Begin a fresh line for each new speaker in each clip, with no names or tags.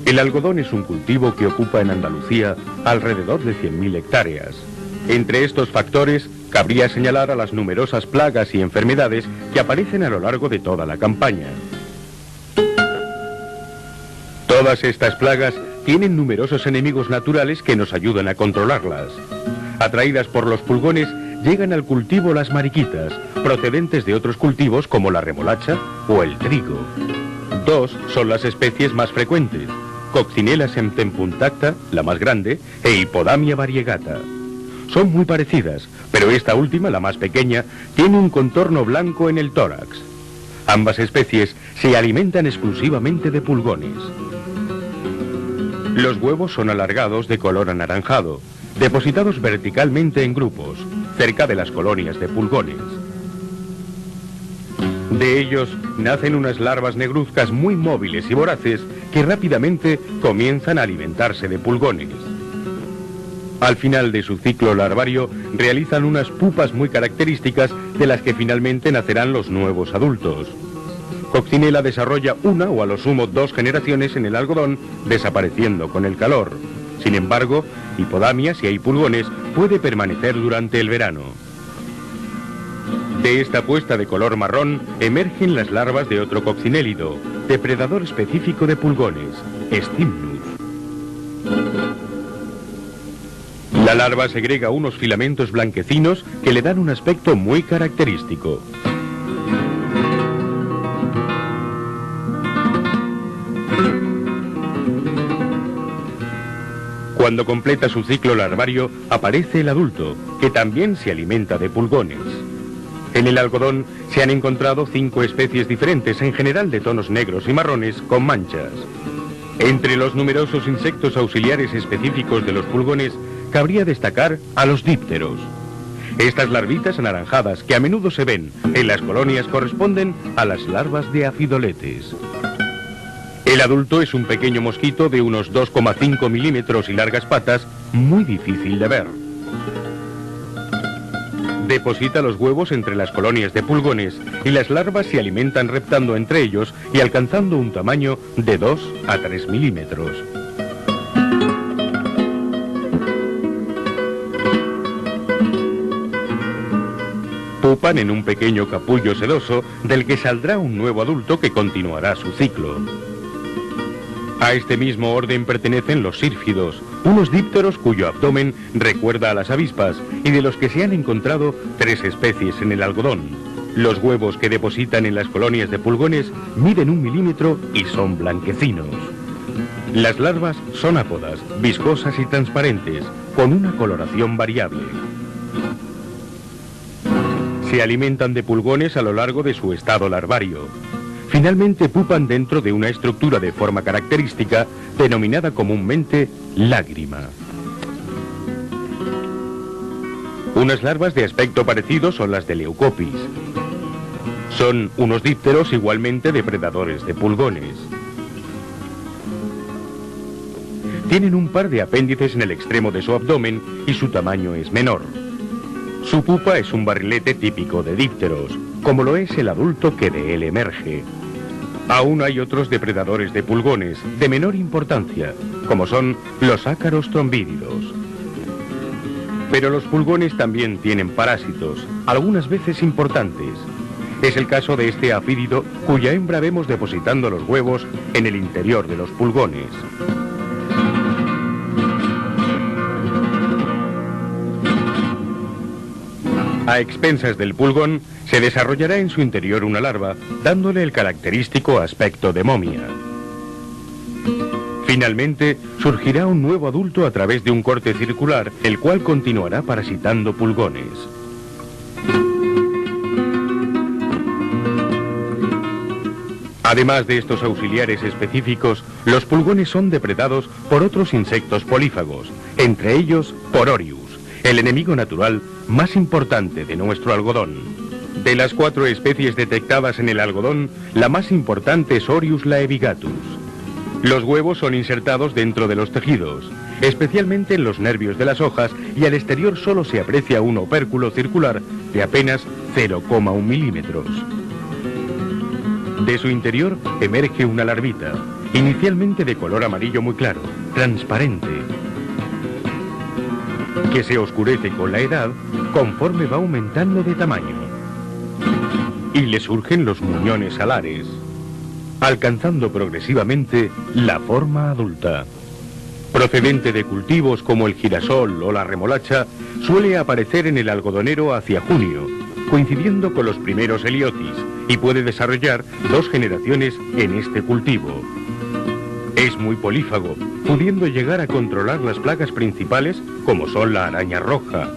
El algodón es un cultivo que ocupa en Andalucía alrededor de 100.000 hectáreas. Entre estos factores, cabría señalar a las numerosas plagas y enfermedades que aparecen a lo largo de toda la campaña. Todas estas plagas tienen numerosos enemigos naturales que nos ayudan a controlarlas. Atraídas por los pulgones, llegan al cultivo las mariquitas, procedentes de otros cultivos como la remolacha o el trigo. Dos son las especies más frecuentes: Coccinella semtempuntacta, la más grande, e Hippodamia variegata. Son muy parecidas, pero esta última, la más pequeña, tiene un contorno blanco en el tórax. Ambas especies se alimentan exclusivamente de pulgones. Los huevos son alargados de color anaranjado, depositados verticalmente en grupos, cerca de las colonias de pulgones. De ellos nacen unas larvas negruzcas muy móviles y voraces que rápidamente comienzan a alimentarse de pulgones. Al final de su ciclo larvario realizan unas pupas muy características de las que finalmente nacerán los nuevos adultos. Coccinella desarrolla una o a lo sumo 2 generaciones en el algodón, desapareciendo con el calor. Sin embargo, Hippodamia, si hay pulgones, puede permanecer durante el verano. De esta puesta de color marrón emergen las larvas de otro coccinélido, depredador específico de pulgones, Stymnus. La larva segrega unos filamentos blanquecinos que le dan un aspecto muy característico. Cuando completa su ciclo larvario, aparece el adulto, que también se alimenta de pulgones. En el algodón se han encontrado 5 especies diferentes, en general de tonos negros y marrones con manchas. Entre los numerosos insectos auxiliares específicos de los pulgones, cabría destacar a los dípteros. Estas larvitas anaranjadas que a menudo se ven en las colonias corresponden a las larvas de afidoletes. El adulto es un pequeño mosquito de unos 2,5 milímetros y largas patas, muy difícil de ver. Deposita los huevos entre las colonias de pulgones y las larvas se alimentan reptando entre ellos y alcanzando un tamaño de 2 a 3 milímetros. Pupan en un pequeño capullo sedoso del que saldrá un nuevo adulto que continuará su ciclo. A este mismo orden pertenecen los sírfidos, unos dípteros cuyo abdomen recuerda a las avispas y de los que se han encontrado 3 especies en el algodón. Los huevos que depositan en las colonias de pulgones miden 1 milímetro y son blanquecinos. Las larvas son ápodas, viscosas y transparentes, con una coloración variable. Se alimentan de pulgones a lo largo de su estado larvario. Finalmente pupan dentro de una estructura de forma característica denominada comúnmente lágrima. Unas larvas de aspecto parecido son las de Leucopis. Son unos dípteros igualmente depredadores de pulgones. Tienen un par de apéndices en el extremo de su abdomen y su tamaño es menor. Su pupa es un barrilete típico de dípteros, como lo es el adulto que de él emerge. Aún hay otros depredadores de pulgones, de menor importancia, como son los ácaros trombídeos. Pero los pulgones también tienen parásitos, algunas veces importantes. Es el caso de este afídido, cuya hembra vemos depositando los huevos en el interior de los pulgones. A expensas del pulgón, se desarrollará en su interior una larva, dándole el característico aspecto de momia. Finalmente, surgirá un nuevo adulto a través de un corte circular, el cual continuará parasitando pulgones. Además de estos auxiliares específicos, los pulgones son depredados por otros insectos polífagos, entre ellos por Orius, el enemigo natural más importante de nuestro algodón. De las 4 especies detectadas en el algodón, la más importante es Orius laevigatus. Los huevos son insertados dentro de los tejidos, especialmente en los nervios de las hojas, y al exterior solo se aprecia un opérculo circular de apenas 0,1 milímetros. De su interior emerge una larvita, inicialmente de color amarillo muy claro, transparente, que se oscurece con la edad conforme va aumentando de tamaño. Y le surgen los muñones alares, alcanzando progresivamente la forma adulta. Procedente de cultivos como el girasol o la remolacha, suele aparecer en el algodonero hacia junio, coincidiendo con los primeros heliotis, y puede desarrollar 2 generaciones en este cultivo. Es muy polífago, pudiendo llegar a controlar las plagas principales como son la araña roja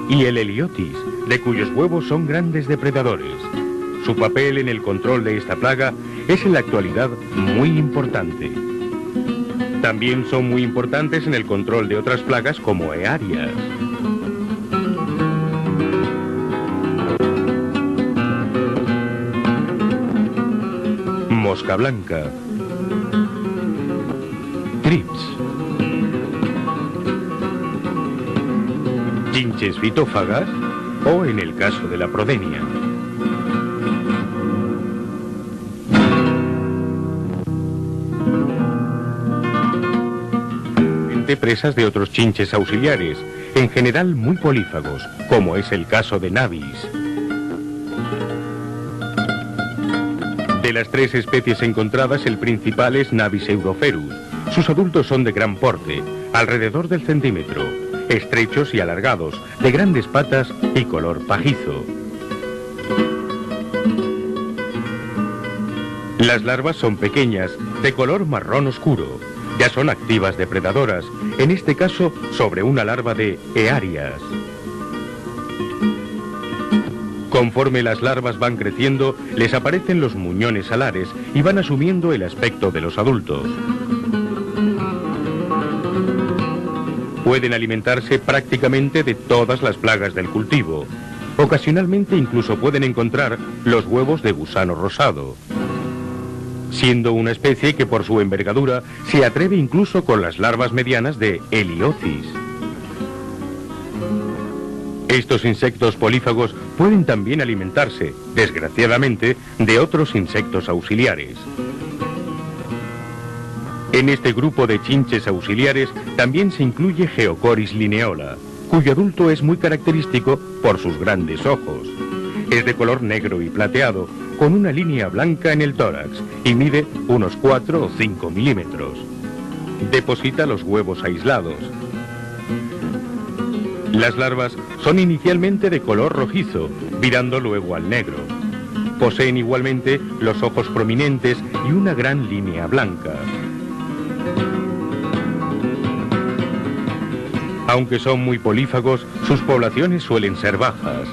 y el heliotis, de cuyos huevos son grandes depredadores. Su papel en el control de esta plaga es en la actualidad muy importante. También son muy importantes en el control de otras plagas como earias. Mosca blanca, trips, chinches fitófagas o, en el caso de la prodenia, presas de otros chinches auxiliares, en general muy polífagos, como es el caso de Navis. De las 3 especies encontradas, el principal es Navis euroferus. Sus adultos son de gran porte, alrededor del centímetro, estrechos y alargados, de grandes patas y color pajizo. Las larvas son pequeñas, de color marrón oscuro. Ya son activas depredadoras, en este caso sobre una larva de earias. Conforme las larvas van creciendo, les aparecen los muñones alares y van asumiendo el aspecto de los adultos. Pueden alimentarse prácticamente de todas las plagas del cultivo. Ocasionalmente incluso pueden encontrar los huevos de gusano rosado, siendo una especie que por su envergadura se atreve incluso con las larvas medianas de Heliotis. Estos insectos polífagos pueden también alimentarse, desgraciadamente, de otros insectos auxiliares. En este grupo de chinches auxiliares también se incluye Geocoris lineola, cuyo adulto es muy característico por sus grandes ojos. Es de color negro y plateado, con una línea blanca en el tórax, y mide unos 4 o 5 milímetros. Deposita los huevos aislados. Las larvas son inicialmente de color rojizo, virando luego al negro. Poseen igualmente los ojos prominentes y una gran línea blanca. Aunque son muy polífagos, sus poblaciones suelen ser bajas.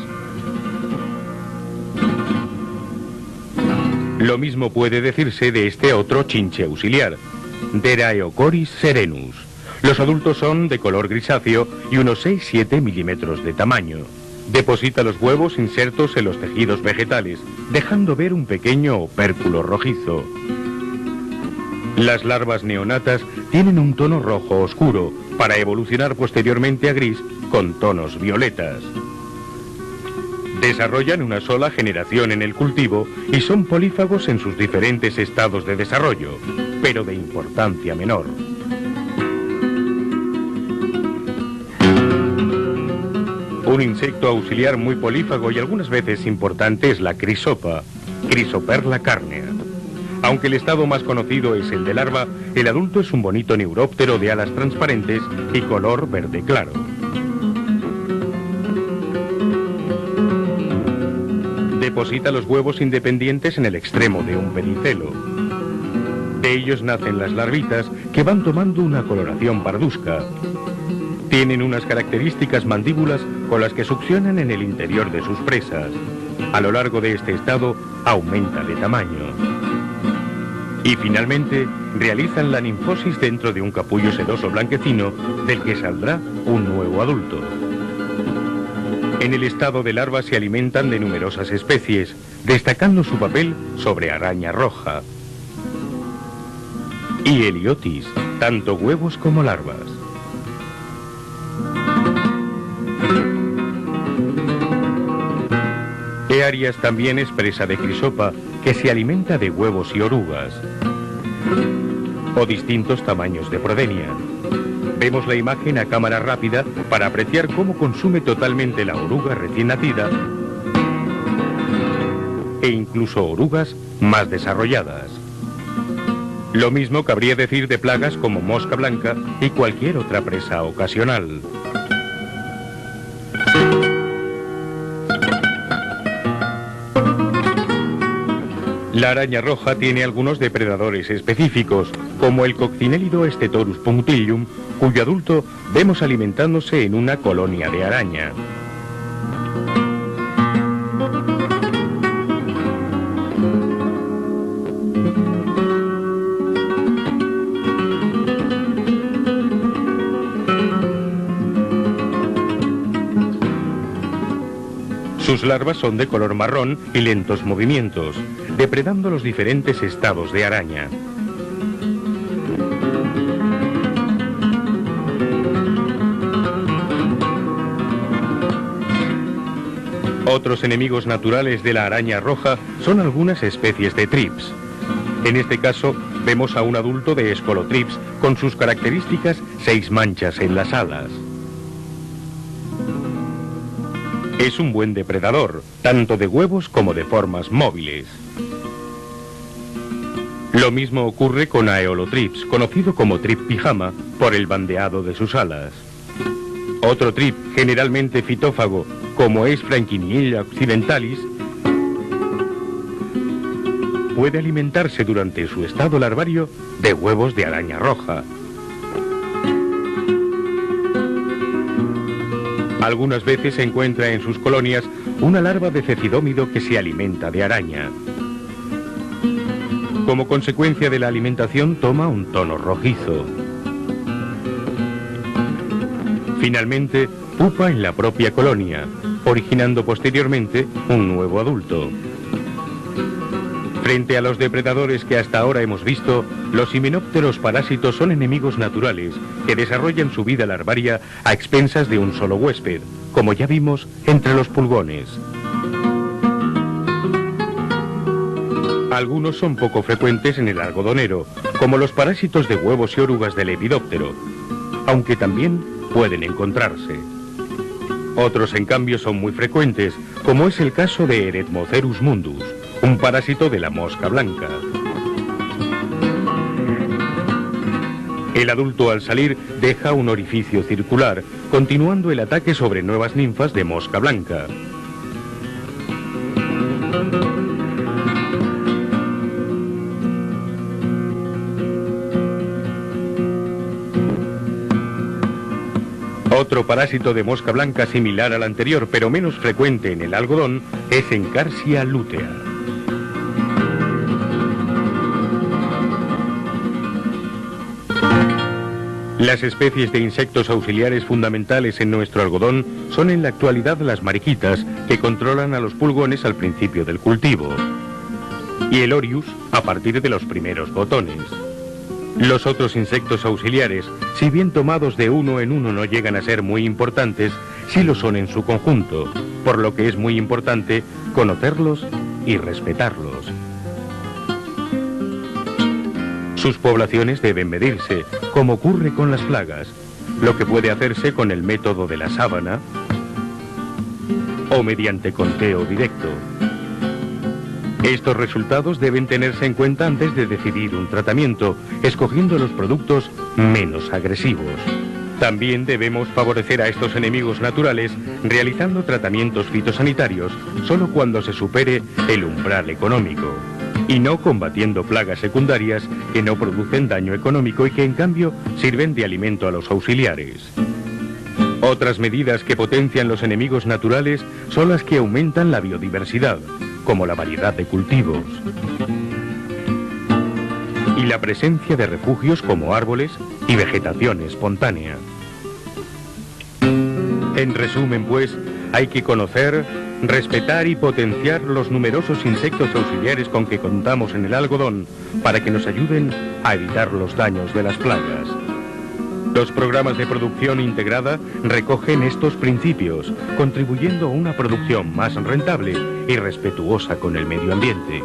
Lo mismo puede decirse de este otro chinche auxiliar, Deraeocoris serenus. Los adultos son de color grisáceo y unos 6-7 milímetros de tamaño. Deposita los huevos insertos en los tejidos vegetales, dejando ver un pequeño opérculo rojizo. Las larvas neonatas tienen un tono rojo oscuro, para evolucionar posteriormente a gris con tonos violetas. Desarrollan una sola generación en el cultivo y son polífagos en sus diferentes estados de desarrollo, pero de importancia menor. Un insecto auxiliar muy polífago y algunas veces importante es la crisopa, Chrysoperla carnea. Aunque el estado más conocido es el de larva, el adulto es un bonito neuróptero de alas transparentes y color verde claro. Deposita los huevos independientes en el extremo de un pedicelo. De ellos nacen las larvitas, que van tomando una coloración parduzca. Tienen unas características mandíbulas con las que succionan en el interior de sus presas. A lo largo de este estado, aumenta de tamaño. Y finalmente, realizan la ninfosis dentro de un capullo sedoso blanquecino, del que saldrá un nuevo adulto. En el estado de larva se alimentan de numerosas especies, destacando su papel sobre araña roja y Heliotis, tanto huevos como larvas. Bearias también es presa de crisopa, que se alimenta de huevos y orugas, o distintos tamaños de prodenia. Vemos la imagen a cámara rápida para apreciar cómo consume totalmente la oruga recién nacida e incluso orugas más desarrolladas. Lo mismo cabría decir de plagas como mosca blanca y cualquier otra presa ocasional. La araña roja tiene algunos depredadores específicos, como el Coccinellido Estetorus punctilium, cuyo adulto vemos alimentándose en una colonia de araña. Sus larvas son de color marrón y lentos movimientos, depredando los diferentes estados de araña. Otros enemigos naturales de la araña roja son algunas especies de trips. En este caso, vemos a un adulto de Scolotrips con sus características 6 manchas en las alas. Es un buen depredador, tanto de huevos como de formas móviles. Lo mismo ocurre con Aeolotrips, conocido como trip pijama por el bandeado de sus alas. Otro trip, generalmente fitófago, como es Franquinilla occidentalis, puede alimentarse durante su estado larvario de huevos de araña roja. Algunas veces se encuentra en sus colonias una larva de cecidómido que se alimenta de araña. Como consecuencia de la alimentación toma un tono rojizo. Finalmente, pupa en la propia colonia, originando posteriormente un nuevo adulto. Frente a los depredadores que hasta ahora hemos visto, los himenópteros parásitos son enemigos naturales que desarrollan su vida larvaria a expensas de un solo huésped, como ya vimos entre los pulgones. Algunos son poco frecuentes en el algodonero, como los parásitos de huevos y orugas del lepidóptero, aunque también pueden encontrarse. Otros, en cambio, son muy frecuentes, como es el caso de Eretmocerus mundus, un parásito de la mosca blanca. El adulto al salir deja un orificio circular, continuando el ataque sobre nuevas ninfas de mosca blanca. Otro parásito de mosca blanca similar al anterior, pero menos frecuente en el algodón, es Encarsia lutea. Las especies de insectos auxiliares fundamentales en nuestro algodón son en la actualidad las mariquitas, que controlan a los pulgones al principio del cultivo, y el Orius a partir de los primeros botones. Los otros insectos auxiliares, si bien tomados de uno en uno no llegan a ser muy importantes, sí lo son en su conjunto, por lo que es muy importante conocerlos y respetarlos. Sus poblaciones deben medirse, como ocurre con las plagas, lo que puede hacerse con el método de la sábana o mediante conteo directo. Estos resultados deben tenerse en cuenta antes de decidir un tratamiento, escogiendo los productos menos agresivos. También debemos favorecer a estos enemigos naturales realizando tratamientos fitosanitarios solo cuando se supere el umbral económico, y no combatiendo plagas secundarias que no producen daño económico y que en cambio sirven de alimento a los auxiliares. Otras medidas que potencian los enemigos naturales son las que aumentan la biodiversidad, como la variedad de cultivos y la presencia de refugios como árboles y vegetación espontánea. En resumen, pues, hay que conocer, respetar y potenciar los numerosos insectos auxiliares con que contamos en el algodón para que nos ayuden a evitar los daños de las plagas. Los programas de producción integrada recogen estos principios, contribuyendo a una producción más rentable y respetuosa con el medio ambiente.